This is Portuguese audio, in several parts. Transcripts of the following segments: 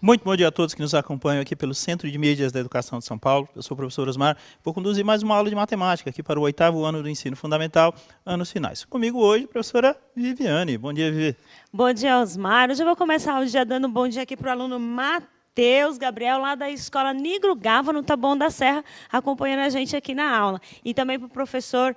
Muito bom dia a todos que nos acompanham aqui pelo Centro de Mídias da Educação de São Paulo. Eu sou o professor Osmar. Vou conduzir mais uma aula de matemática aqui para o 8º ano do ensino fundamental, anos finais. Comigo hoje, a professora Viviane. Bom dia, Vivi. Bom dia, Osmar. Hoje eu vou começar o dia dando um bom dia aqui para o aluno Matheus Gabriel, lá da Escola Nigro Gava, no Taboão da Serra, acompanhando a gente aqui na aula. E também para o professor...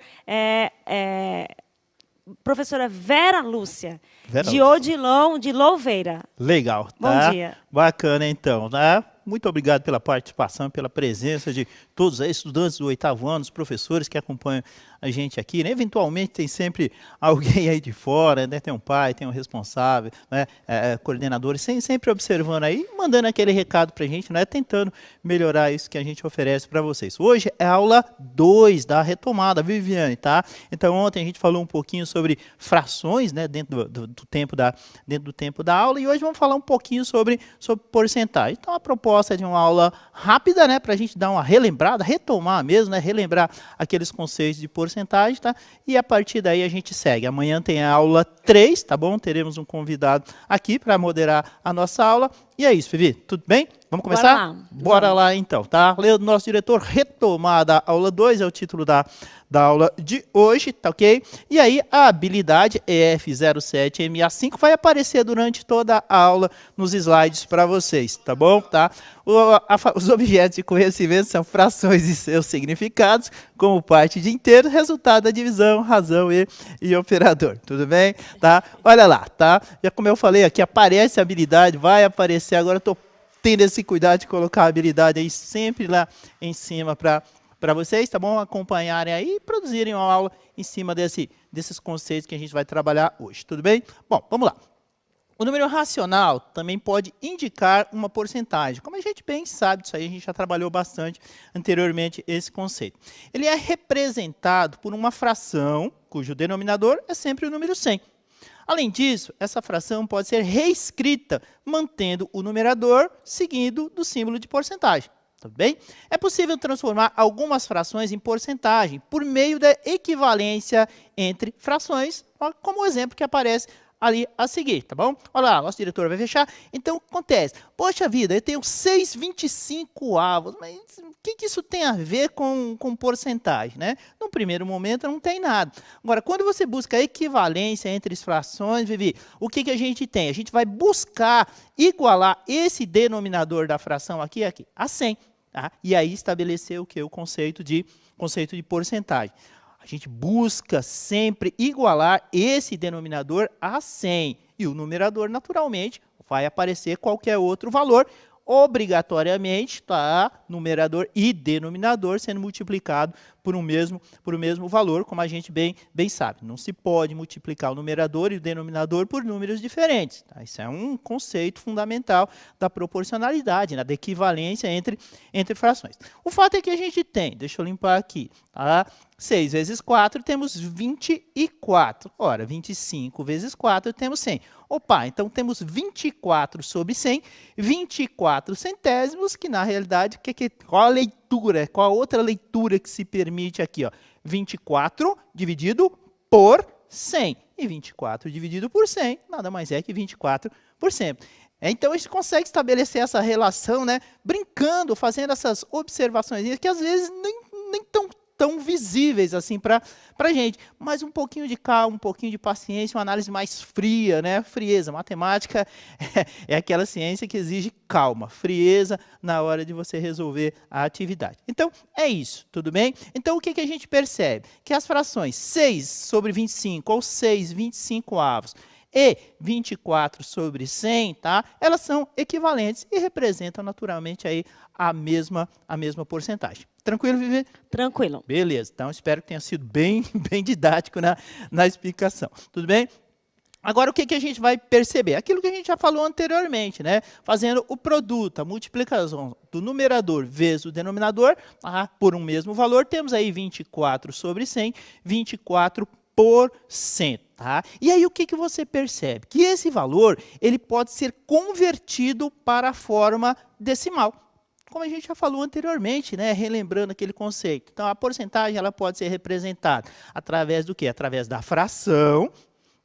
professora Vera Lúcia, de Odilon, de Louveira. Legal, tá? Bom dia. Bacana, então, tá? Muito obrigado pela participação, pela presença de todos os estudantes do 8º ano, os professores que acompanham a gente aqui, né? Eventualmente tem sempre alguém aí de fora, né? Tem um pai, tem um responsável, né? Coordenadores, sempre observando aí, mandando aquele recado para a gente, né? Tentando melhorar isso que a gente oferece para vocês. Hoje é a aula 2 da retomada, Viviane, tá? Então ontem a gente falou um pouquinho sobre frações, né? Dentro do tempo da aula, e hoje vamos falar um pouquinho sobre porcentagem. Então a proposta é de uma aula rápida, né? Para a gente dar uma relembrada, retomar mesmo, né? Relembrar aqueles conceitos de porcentagem, tá? E a partir daí a gente segue. Amanhã tem a aula 3, tá bom? Teremos um convidado aqui para moderar a nossa aula. E é isso, Vivi, tudo bem? Vamos começar? Bora lá então, tá? Leandro, nosso diretor, retomada aula 2, é o título da aula de hoje, tá ok? E aí a habilidade EF07MA5 vai aparecer durante toda a aula nos slides para vocês, tá bom? Tá? Os objetos de conhecimento são frações e seus significados, como parte de inteiro, resultado da divisão, razão e operador, tudo bem? Tá? Olha lá, tá? Já como eu falei aqui, aparece a habilidade, vai aparecer, agora eu estou tendo esse cuidado de colocar a habilidade aí sempre lá em cima para vocês, tá bom? Acompanharem aí e produzirem uma aula em cima desses conceitos que a gente vai trabalhar hoje, tudo bem? Bom, vamos lá. O número racional também pode indicar uma porcentagem. Como a gente bem sabe disso aí, a gente já trabalhou bastante anteriormente esse conceito. Ele é representado por uma fração cujo denominador é sempre o número 100. Além disso, essa fração pode ser reescrita, mantendo o numerador seguido do símbolo de porcentagem. Tudo bem? É possível transformar algumas frações em porcentagem por meio da equivalência entre frações, como o exemplo que aparece ali a seguir, tá bom? Olha lá, nosso diretor vai fechar. Então, o que acontece? Poxa vida, eu tenho 6/25, mas o que isso tem a ver com porcentagem, né? No primeiro momento, não tem nada. Agora, quando você busca a equivalência entre as frações, Vivi, o que a gente tem? A gente vai buscar igualar esse denominador da fração aqui a 100. Tá? E aí estabelecer o que? O conceito de porcentagem. A gente busca sempre igualar esse denominador a 100. E o numerador, naturalmente, vai aparecer qualquer outro valor, obrigatoriamente, tá? Numerador e denominador sendo multiplicado por um mesmo valor, como a gente bem sabe. Não se pode multiplicar o numerador e o denominador por números diferentes. Tá? Isso é um conceito fundamental da proporcionalidade, né? Da equivalência entre frações. O fato é que a gente tem, deixa eu limpar aqui, tá? 6 vezes 4, temos 24. Ora, 25 vezes 4, temos 100. Opa, então temos 24 sobre 100, 24 centésimos, que na realidade, qual a leitura, qual a outra leitura que se permite aqui? Ó? 24 dividido por 100. E 24 dividido por 100, nada mais é que 24%. Então, a gente consegue estabelecer essa relação, né, brincando, fazendo essas observações, que às vezes nem tão visíveis assim para a gente, mas um pouquinho de calma, um pouquinho de paciência, uma análise mais fria, né? Frieza, matemática é aquela ciência que exige calma, frieza na hora de você resolver a atividade. Então, é isso, tudo bem? Então, o que a gente percebe? Que as frações 6 sobre 25 ou 6/25 e 24 sobre 100, tá? Elas são equivalentes e representam naturalmente aí a mesma porcentagem. Tranquilo, Vivi? Tranquilo. Beleza, então espero que tenha sido bem didático na explicação. Tudo bem? Agora, o que a gente vai perceber? Aquilo que a gente já falou anteriormente, né? Fazendo o produto, a multiplicação do numerador vezes o denominador, por um mesmo valor, temos aí 24 sobre 100, 24%. Tá? E aí o que você percebe? Que esse valor ele pode ser convertido para a forma decimal. Como a gente já falou anteriormente, né? Relembrando aquele conceito. Então, a porcentagem ela pode ser representada através do quê? Através da fração,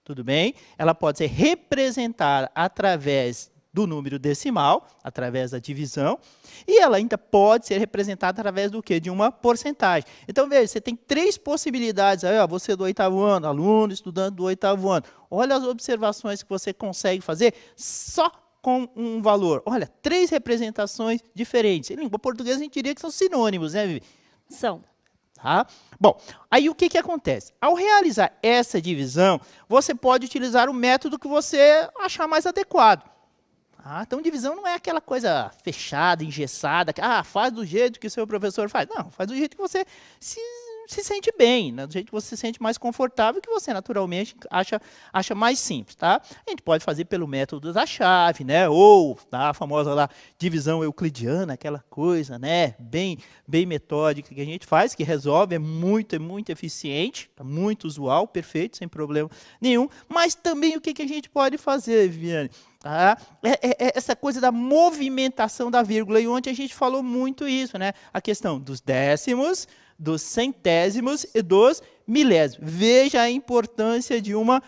tudo bem? Ela pode ser representada através do número decimal, através da divisão, e ela ainda pode ser representada através do quê? De uma porcentagem. Então, veja, você tem 3 possibilidades aí, ó, você do 8º ano, aluno, estudante do 8º ano. Olha as observações que você consegue fazer só com um valor. Olha, 3 representações diferentes. Em língua portuguesa, a gente diria que são sinônimos, né, Vivi? São. Tá? Bom, aí o que acontece? Ao realizar essa divisão, você pode utilizar o método que você achar mais adequado. Tá? Então, divisão não é aquela coisa fechada, engessada, que faz do jeito que o seu professor faz. Não, faz do jeito que você se sente bem, né? Do jeito que você se sente mais confortável, que você naturalmente acha mais simples, tá? A gente pode fazer pelo método da chave, né? Ou a famosa lá divisão euclidiana, aquela coisa, né? Bem metódica que a gente faz, que resolve, é muito eficiente, tá? Muito usual, perfeito, sem problema nenhum. Mas também o que a gente pode fazer, Viviane? Tá? Essa coisa da movimentação da vírgula, e ontem a gente falou muito isso, né? A questão dos décimos, dos centésimos e dos milésimos. Veja a importância de uma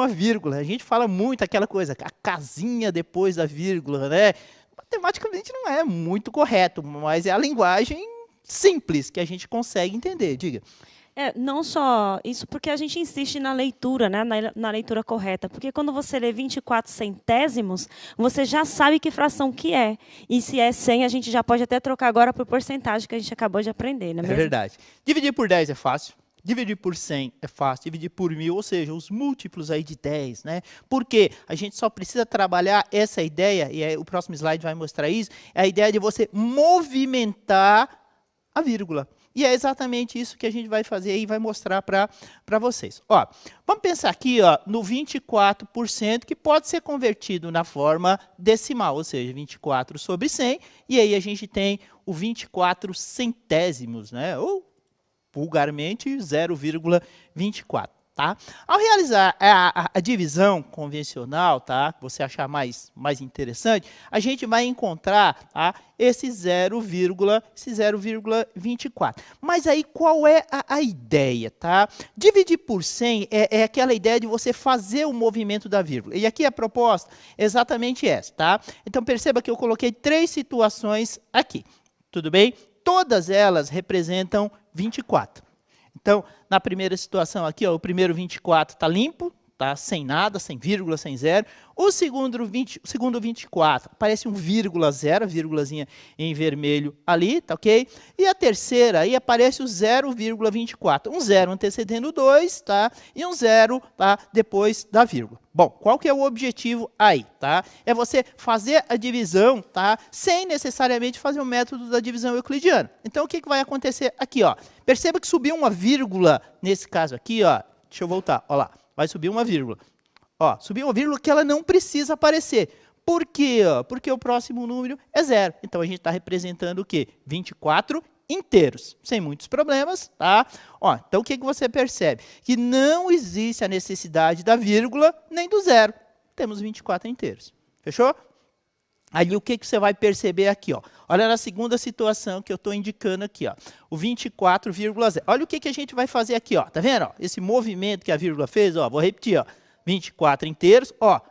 vírgula. A gente fala muito aquela coisa, a casinha depois da vírgula, né? Matematicamente não é muito correto, mas é a linguagem simples que a gente consegue entender. Diga. Não só isso, porque a gente insiste na leitura, né? Na leitura correta. Porque quando você lê 24 centésimos, você já sabe que fração que é. E se é 100, a gente já pode até trocar agora por porcentagem, que a gente acabou de aprender, não é mesmo? É verdade. Dividir por 10 é fácil. Dividir por 100 é fácil, dividir por 1000, ou seja, os múltiplos aí de 10, né? Porque a gente só precisa trabalhar essa ideia, e aí o próximo slide vai mostrar isso, é a ideia de você movimentar a vírgula. E é exatamente isso que a gente vai fazer e vai mostrar para vocês. Ó, vamos pensar aqui, ó, no 24%, que pode ser convertido na forma decimal, ou seja, 24 sobre 100, e aí a gente tem o 24 centésimos, né? Ou, vulgarmente, 0,24. Tá? Ao realizar a divisão convencional, tá? Que você achar mais interessante, a gente vai encontrar, tá? Esse 0,24. Mas aí qual é a ideia? Tá? Dividir por 100 é aquela ideia de você fazer o movimento da vírgula. E aqui a proposta é exatamente essa. Tá? Então perceba que eu coloquei 3 situações aqui. Tudo bem? Todas elas representam 24. Então, na primeira situação aqui, ó, o primeiro 24 está limpo, tá? Sem nada, sem vírgula, sem zero. O segundo 24, aparece um vírgula zero, vírgulazinha em vermelho ali, tá ok? E a terceira, aí aparece o 0,24. Um zero antecedendo o 2, tá? E um zero, tá? Depois da vírgula. Bom, qual que é o objetivo aí, tá? É você fazer a divisão, tá? Sem necessariamente fazer o método da divisão euclidiana. Então, o que vai acontecer aqui, ó? Perceba que subiu uma vírgula nesse caso aqui, ó. Deixa eu voltar, ó lá. Vai subir uma vírgula. Ó, subiu uma vírgula que ela não precisa aparecer. Por quê? Porque o próximo número é 0. Então, a gente está representando o quê? 24 inteiros, sem muitos problemas, tá? Ó, então, o que você percebe? Que não existe a necessidade da vírgula nem do zero. Temos 24 inteiros. Fechou? Aí, o que você vai perceber aqui? Ó? Olha na segunda situação que eu estou indicando aqui. Ó, o 24,0. Olha o que a gente vai fazer aqui. Ó, tá vendo? Ó, esse movimento que a vírgula fez, ó, vou repetir. Ó, 24 inteiros. Ó,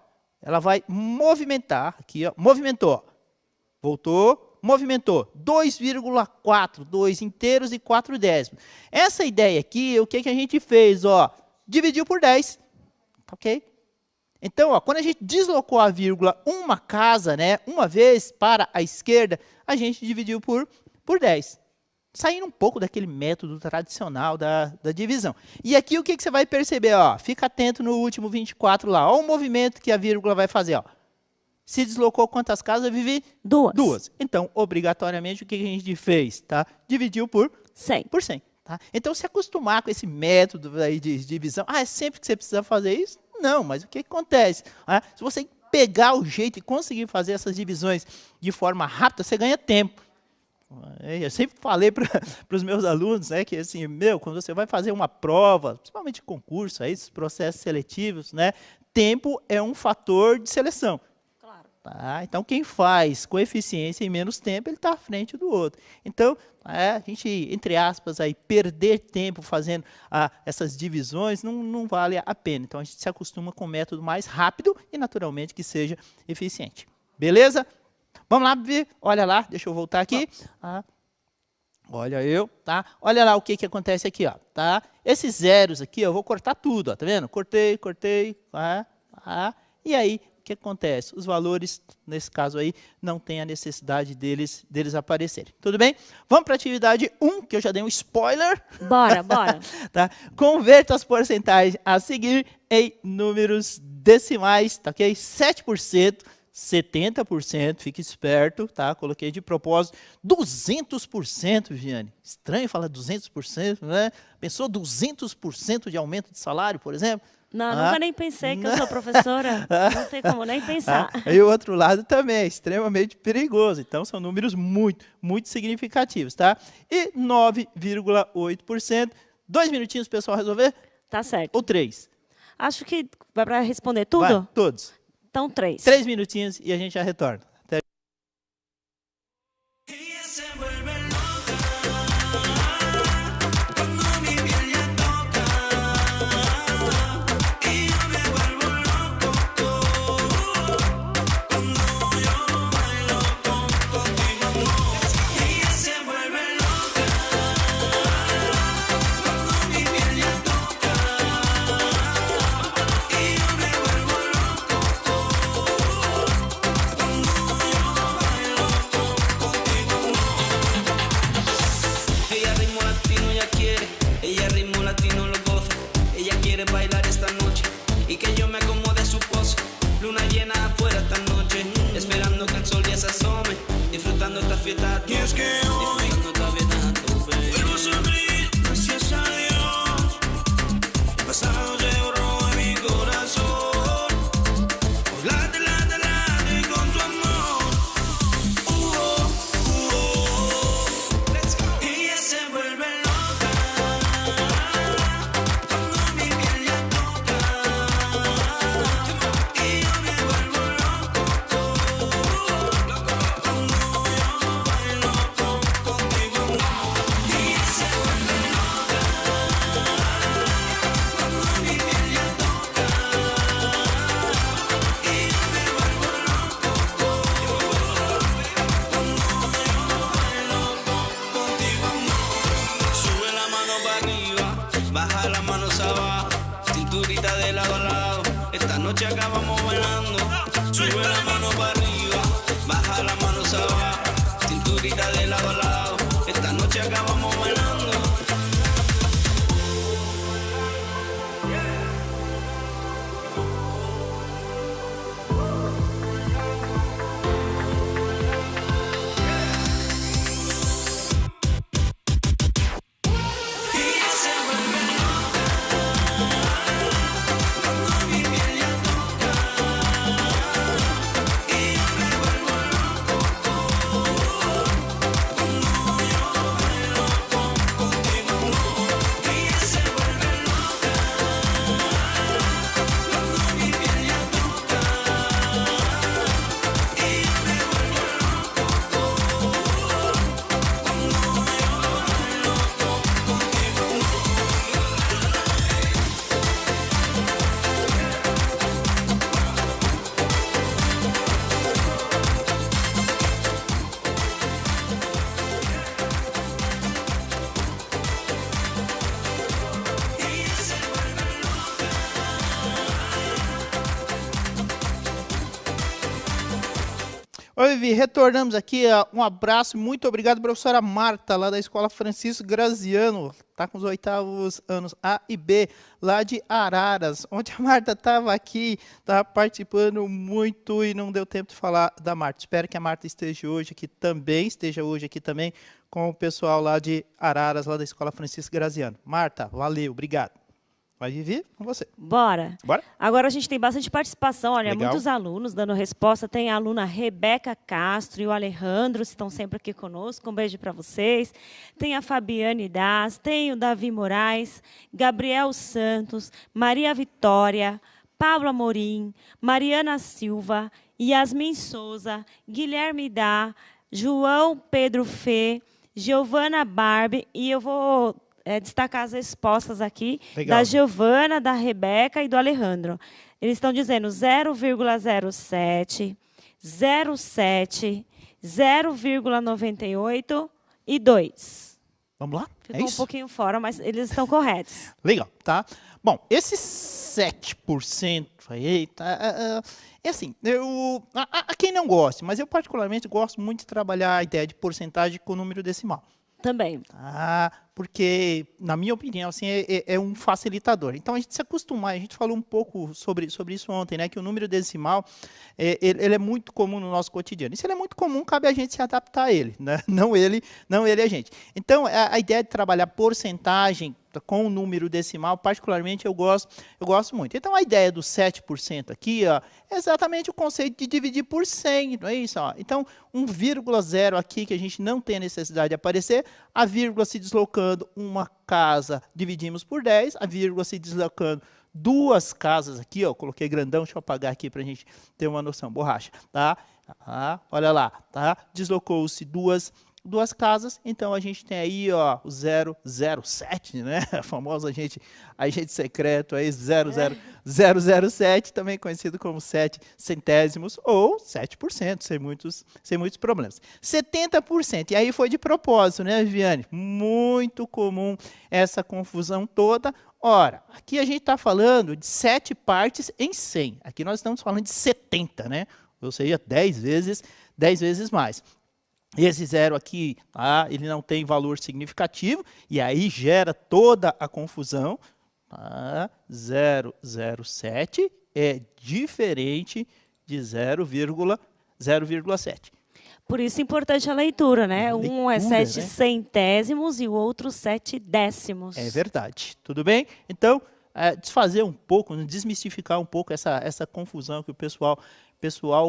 ela vai movimentar. Aqui, ó, movimentou. Voltou, movimentou. 2,4. 2 inteiros e 4 décimos. Essa ideia aqui, o que a gente fez? Ó, dividiu por 10. Ok? Então, ó, quando a gente deslocou a vírgula uma casa, né, uma vez para a esquerda, a gente dividiu por 10. Saindo um pouco daquele método tradicional da divisão. E aqui o que você vai perceber? Ó, fica atento no último 24 lá. Olha o movimento que a vírgula vai fazer. Ó. Se deslocou quantas casas, Vivi? 2. Então, obrigatoriamente, o que a gente fez? Tá? Dividiu por 100. Por 100. Tá? Então, se acostumar com esse método aí de divisão, é sempre que você precisa fazer isso? Não, mas o que acontece? Se você pegar o jeito e conseguir fazer essas divisões de forma rápida, você ganha tempo. Eu sempre falei para os meus alunos, né, que assim, quando você vai fazer uma prova, principalmente concurso, aí, esses processos seletivos, né, tempo é um fator de seleção. Claro. Tá? Então, quem faz com eficiência em menos tempo, ele está à frente do outro. Então, a gente, entre aspas, aí, perder tempo fazendo essas divisões não vale a pena. Então, a gente se acostuma com um método mais rápido e, naturalmente, que seja eficiente. Beleza? Vamos lá, Vivi. Olha lá, deixa eu voltar aqui. Olha eu, tá? Olha lá o que acontece aqui, ó, tá? Esses zeros aqui, eu vou cortar tudo, ó, tá vendo? Cortei, e aí, o que acontece? Os valores, nesse caso aí, não tem a necessidade deles aparecerem. Tudo bem? Vamos para a atividade 1, que eu já dei um spoiler. Bora. Tá? Converta as porcentagens a seguir em números decimais, tá ok? 7%. 70%, fique esperto, tá? Coloquei de propósito. 200%, Viviane. Estranho falar 200%, né? Pensou 200% de aumento de salário, por exemplo? Não, nunca nem pensei que eu sou professora. Não tem como nem pensar. E o outro lado também é extremamente perigoso. Então, são números muito, muito significativos, tá? E 9,8%. 2 minutinhos, pessoal, resolver? Tá certo. Ou 3? Acho que vai para responder tudo? Vai, todos. Então, 3. 3 minutinhos e a gente já retorna. Até... Oi, Vivi, retornamos aqui. Um abraço, muito obrigado, professora Marta, lá da Escola Francisco Graziano. Está com os 8º anos A e B, lá de Araras. Onde a Marta estava aqui, estava participando muito e não deu tempo de falar da Marta. Espero que a Marta esteja hoje aqui também com o pessoal lá de Araras, lá da Escola Francisco Graziano. Marta, valeu, obrigado. Vai, Vivi, com você. Bora. Agora a gente tem bastante participação, olha, legal. Muitos alunos dando resposta. Tem a aluna Rebeca Castro e o Alejandro, estão sempre aqui conosco. Um beijo para vocês. Tem a Fabiane Das, tem o Davi Moraes, Gabriel Santos, Maria Vitória, Pablo Amorim, Mariana Silva, Yasmin Souza, Guilherme Dá, João Pedro Fê, Giovana Barbie, e eu vou destacar as respostas aqui. Legal. Da Giovana, da Rebeca e do Alejandro. Eles estão dizendo 0,07, 0,7, 0,98 e 2. Vamos lá? Ficou um pouquinho fora, mas eles estão corretos. Legal, tá? Bom, esse 7% aí, tá, é assim, há quem não goste, mas eu particularmente gosto muito de trabalhar a ideia de porcentagem com número decimal. Também. Tá? Porque, na minha opinião, assim, é um facilitador. Então, a gente se acostumar, a gente falou um pouco sobre isso ontem, né? Que o número decimal, ele é muito comum no nosso cotidiano. E se ele é muito comum, cabe a gente se adaptar a ele, né? Não ele a gente. Então, a ideia de trabalhar porcentagem com o número decimal, particularmente, eu gosto muito. Então, a ideia do 7% aqui, ó, é exatamente o conceito de dividir por 100, não é isso? Ó? Então, 1,0 aqui, que a gente não tem a necessidade de aparecer, a vírgula se deslocando uma casa, dividimos por 10, a vírgula se deslocando duas casas aqui, ó, coloquei grandão, deixa eu apagar aqui para a gente ter uma noção, borracha, tá? Olha lá, tá? Deslocou-se duas casas, então a gente tem aí, ó, o 007, né? A famosa agente secreto aí, 007, também conhecido como 7 centésimos ou 7%, sem muitos problemas. 70%, e aí foi de propósito, né, Viviane? Muito comum essa confusão toda. Ora, aqui a gente está falando de 7 partes em 100. Aqui nós estamos falando de 70, né? Ou seja, 10 vezes mais. Esse 0 aqui, tá? Ele não tem valor significativo, e aí gera toda a confusão. Tá? 0,07 é diferente de 0,7. Por isso é importante a leitura, né? Um é 7 né? centésimos e o outro 7 décimos. É verdade. Tudo bem? Então, desfazer um pouco, desmistificar um pouco essa confusão que o pessoal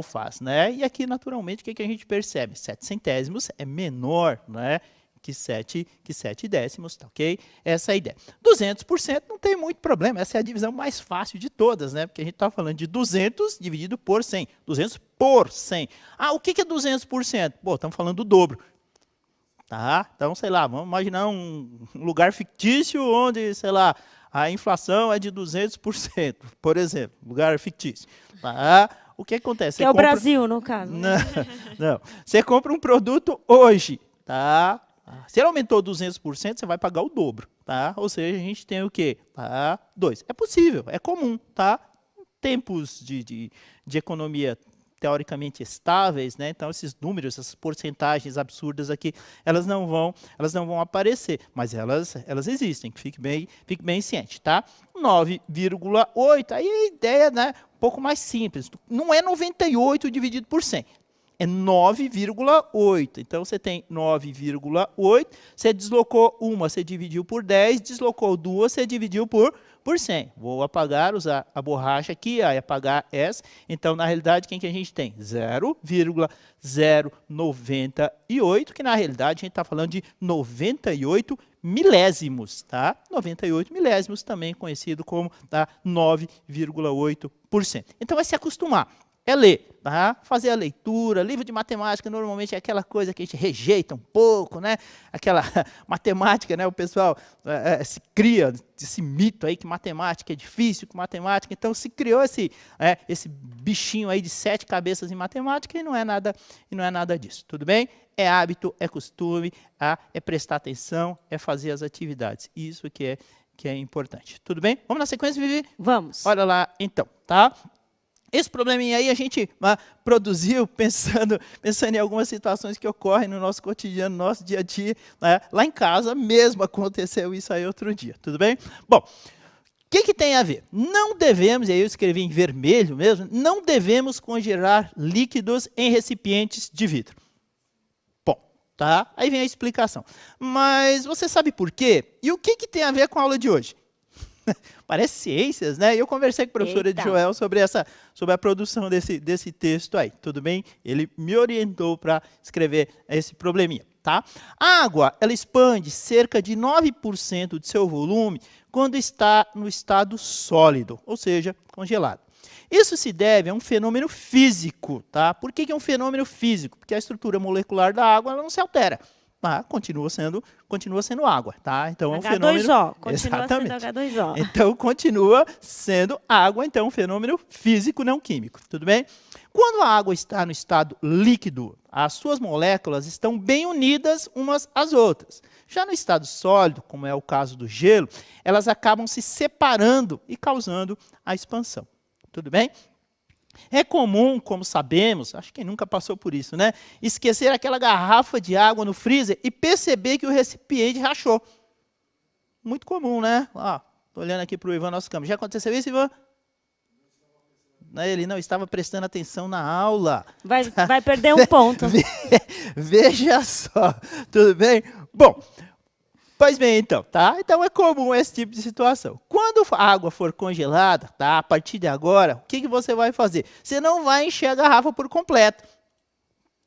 faz, né? E aqui, naturalmente, o que a gente percebe? 7 centésimos é menor, né, que 7 décimos, tá ok? Essa é a ideia. 200% não tem muito problema, essa é a divisão mais fácil de todas, né? Porque a gente está falando de 200 dividido por 100. 200 por 100. O que é 200%? Pô, estamos falando do dobro. Tá? Então, sei lá, vamos imaginar um lugar fictício onde, sei lá, a inflação é de 200%, por exemplo, lugar fictício. Tá? O que acontece? Que é o Brasil, no caso. Não. Você compra um produto hoje, tá? Se ele aumentou 200%, você vai pagar o dobro, tá? Ou seja, a gente tem o quê? 2. É possível, é comum, tá? Tempos de economia teoricamente estáveis, né? Então esses números, essas porcentagens absurdas aqui, elas não vão aparecer, mas elas existem, fique bem ciente, tá? 9,8, aí a ideia, né, um pouco mais simples, não é 98 dividido por 100, é 9,8, então você tem 9,8, você deslocou uma, você dividiu por 10, deslocou duas, você dividiu por 100. Vou apagar, usar a borracha aqui, e apagar essa. Então, na realidade, quem que a gente tem? 0,098, que na realidade a gente está falando de 98 milésimos, tá? 98 milésimos, também conhecido como 9,8%. Então, é se acostumar. É ler, tá? Fazer a leitura. Livro de matemática normalmente é aquela coisa que a gente rejeita um pouco, né? Aquela matemática, né? O pessoal se cria esse mito aí que matemática é difícil, que matemática. Então se criou esse bichinho aí de 7 cabeças em matemática e não é nada disso. Tudo bem? É hábito, é costume, é prestar atenção, é fazer as atividades. Isso que é importante. Tudo bem? Vamos na sequência, Vivi? Vamos. Olha lá, então, tá? Esse probleminha aí a gente produziu pensando em algumas situações que ocorrem no nosso cotidiano, no nosso dia a dia. Né? Lá em casa mesmo aconteceu isso aí outro dia, tudo bem? Bom, o que tem a ver? Não devemos, e aí eu escrevi em vermelho mesmo, não devemos congelar líquidos em recipientes de vidro. Bom, tá? Aí vem a explicação. Mas você sabe por quê? E o que tem a ver com a aula de hoje? Parece ciências, né? Eu conversei com a professora de Joel sobre a produção desse texto aí, tudo bem? Ele me orientou para escrever esse probleminha, tá? A água, ela expande cerca de 9% de seu volume quando está no estado sólido, ou seja, congelado. Isso se deve a um fenômeno físico, tá? Por que é um fenômeno físico? Porque a estrutura molecular da água ela não se altera. tá? Continua sendo água, tá? Então é um H2O, fenômeno... continua Exatamente. sendo H2O. Então continua sendo água, então é um fenômeno físico, não químico, tudo bem? Quando a água está no estado líquido, as suas moléculas estão bem unidas umas às outras. Já no estado sólido, como é o caso do gelo, elas acabam se separando e causando a expansão. Tudo bem? É comum, como sabemos, acho que quem nunca passou por isso, né? Esquecer aquela garrafa de água no freezer e perceber que o recipiente rachou. Muito comum, né? Estou olhando aqui para o Ivan, nosso câmera. Já aconteceu isso, Ivan? Ele não estava prestando atenção na aula. Vai perder um ponto. Veja só, tudo bem? Bom, pois bem, então, tá? Então é comum esse tipo de situação. Quando a água for congelada, tá? A partir de agora, o que você vai fazer? Você não vai encher a garrafa por completo,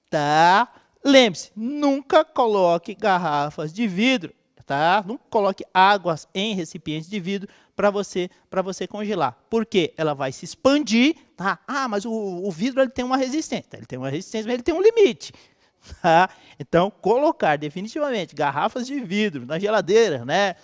tá? Lembre-se, nunca coloque garrafas de vidro, tá? Nunca coloque águas em recipientes de vidro para você congelar. Por quê? Ela vai se expandir, tá? Mas o vidro ele tem uma resistência. Ele tem uma resistência, mas ele tem um limite. Tá? Então, colocar definitivamente garrafas de vidro na geladeira, né?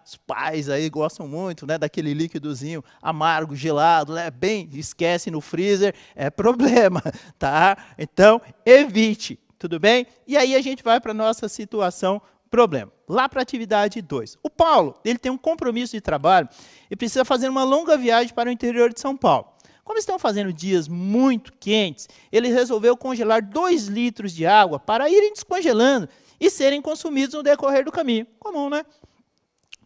Os pais aí gostam muito, né, daquele líquidozinho amargo, gelado, né? Bem, esquece no freezer, é problema, tá? Então, evite, tudo bem? E aí a gente vai para a nossa situação problema. Lá para a atividade 2. O Paulo, ele tem um compromisso de trabalho e precisa fazer uma longa viagem para o interior de São Paulo. Como estão fazendo dias muito quentes, ele resolveu congelar 2 litros de água para irem descongelando e serem consumidos no decorrer do caminho. Comum, né?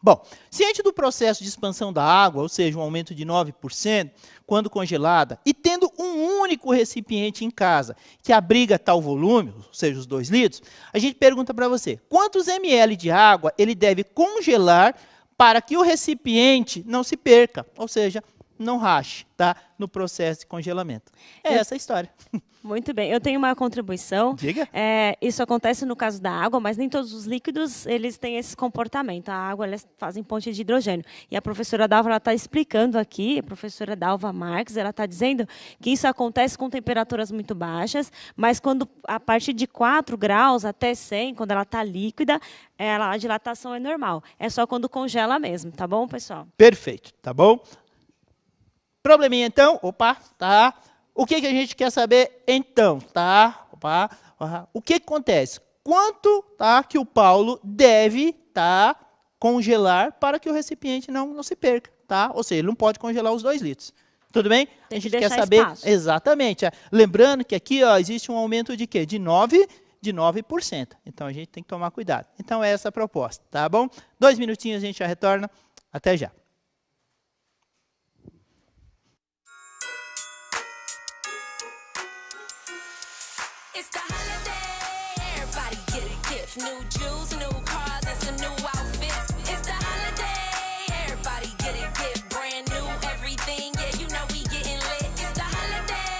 Bom, ciente do processo de expansão da água, ou seja, um aumento de 9%, quando congelada, e tendo um único recipiente em casa que abriga tal volume, ou seja, os 2 litros, a gente pergunta para você, quantos ml de água ele deve congelar para que o recipiente não se perca, ou seja, não rache, tá? No processo de congelamento. Essa a história. Muito bem. Eu tenho uma contribuição. Diga. Isso acontece no caso da água, mas nem todos os líquidos eles têm esse comportamento. A água, elas fazem ponte de hidrogênio. E a professora Dalva está explicando aqui, a professora Dalva Marques, ela está dizendo que isso acontece com temperaturas muito baixas, mas quando a partir de 4 graus até 100, quando ela está líquida, a dilatação é normal. É só quando congela mesmo, tá bom, pessoal? Perfeito, tá bom? Probleminha, então? Tá. O que a gente quer saber, então? Tá? O que acontece? Quanto, tá, que o Paulo deve, tá, congelar para que o recipiente não se perca, tá? Ou seja, ele não pode congelar os 2 litros. Tudo bem? Tem a gente quer deixar saber... espaço. Exatamente. Lembrando que aqui existe um aumento de quê? De 9%. Então, a gente tem que tomar cuidado. Então, é essa a proposta, tá bom? 2 minutinhos, a gente já retorna. Até já. It's the holiday, everybody get a gift. New jewels, new cars, and some new outfits. It's the holiday, everybody get a gift. Brand new everything, yeah, you know we getting lit. It's the holiday,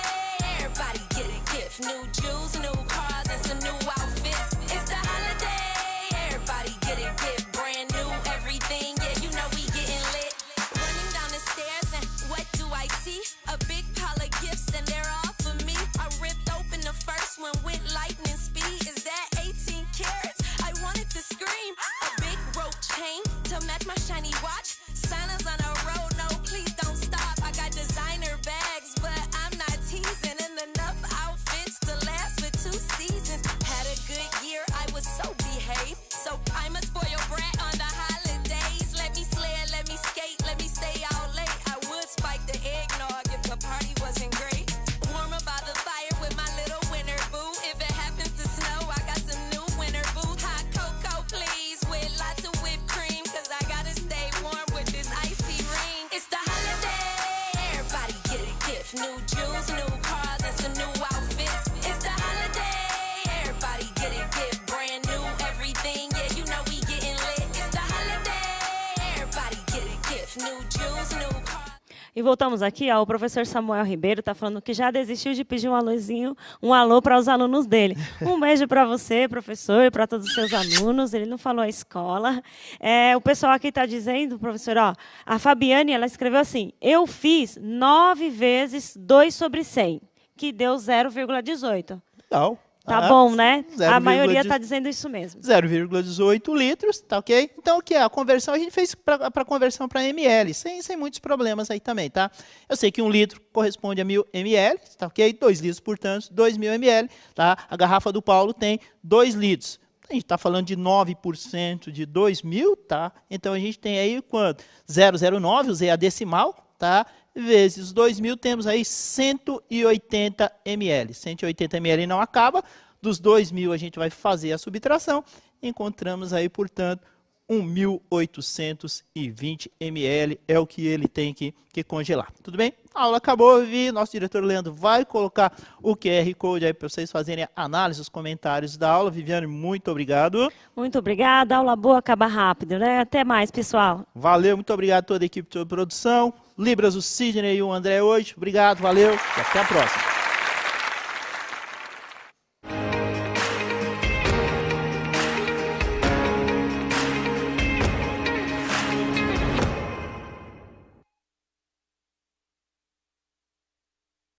everybody get a gift. New jewels, new cars, and some new outfits. It's the holiday, everybody get a gift. Brand new everything, yeah, you know we getting lit. Running down the stairs and what do I see? A big pile of gifts and they're all for me. I ripped open the first one with lightning speed. Is that 18 carats? I wanted to scream. A big rope chain to match my shiny watch. Silence on the road, no, please don't stop. I got designer bags, but I'm not teasing. And enough outfits to last for 2 seasons. Had a good year, I was so behaved. So I'm a spoiled brat on the holidays. Let me slay, let me skate, let me stay out late. I would spike the eggnog if the party wasn't great. Warm up by the fire with my little winter boo. If it happens to snow, I got some new winter boots. Hot cocoa, please, with lots of whipped cream. Cause I gotta stay warm with this icy ring. It's the holiday, everybody get a gift. New jewels, new cars, and some new outfits. It's the holiday, everybody get a gift. Brand new everything, yeah, you know we getting lit. It's the holiday, everybody get a gift. New jewels, new cars. E voltamos aqui, ó, o professor Samuel Ribeiro está falando que já desistiu de pedir um alô para os alunos dele. Um beijo para você, professor, e para todos os seus alunos. Ele não falou a escola. O pessoal aqui está dizendo, professor, ó, a Fabiane, ela escreveu assim, eu fiz 9 vezes 2 sobre 100, que deu 0,18. Legal. Tá bom, né? 0, A maioria está dizendo isso mesmo. 0,18 litros, tá ok? Então, o que é? A conversão a gente fez para conversão para ml, sem muitos problemas aí também, tá? Eu sei que 1 litro corresponde a 1000 ml, tá ok? 2 litros, portanto, 2000 ml, tá? A garrafa do Paulo tem 2 litros. A gente está falando de 9% de 2.000, tá? Então, a gente tem aí quanto? 0,09, usei a decimal, tá? Vezes 2.000, temos aí 180 ml. 180 ml não acaba. Dos 2.000 a gente vai fazer a subtração. Encontramos aí, portanto, 1.820 ml é o que ele tem que congelar. Tudo bem? A aula acabou, Vi. Nosso diretor Leandro vai colocar o QR Code aí para vocês fazerem a análise, os comentários da aula. Viviane, muito obrigado. Muito obrigada. Aula boa, acaba rápido, né? Até mais, pessoal. Valeu, muito obrigado a toda a equipe de produção. Libras, o Sidney e o André hoje. Obrigado, valeu e até a próxima.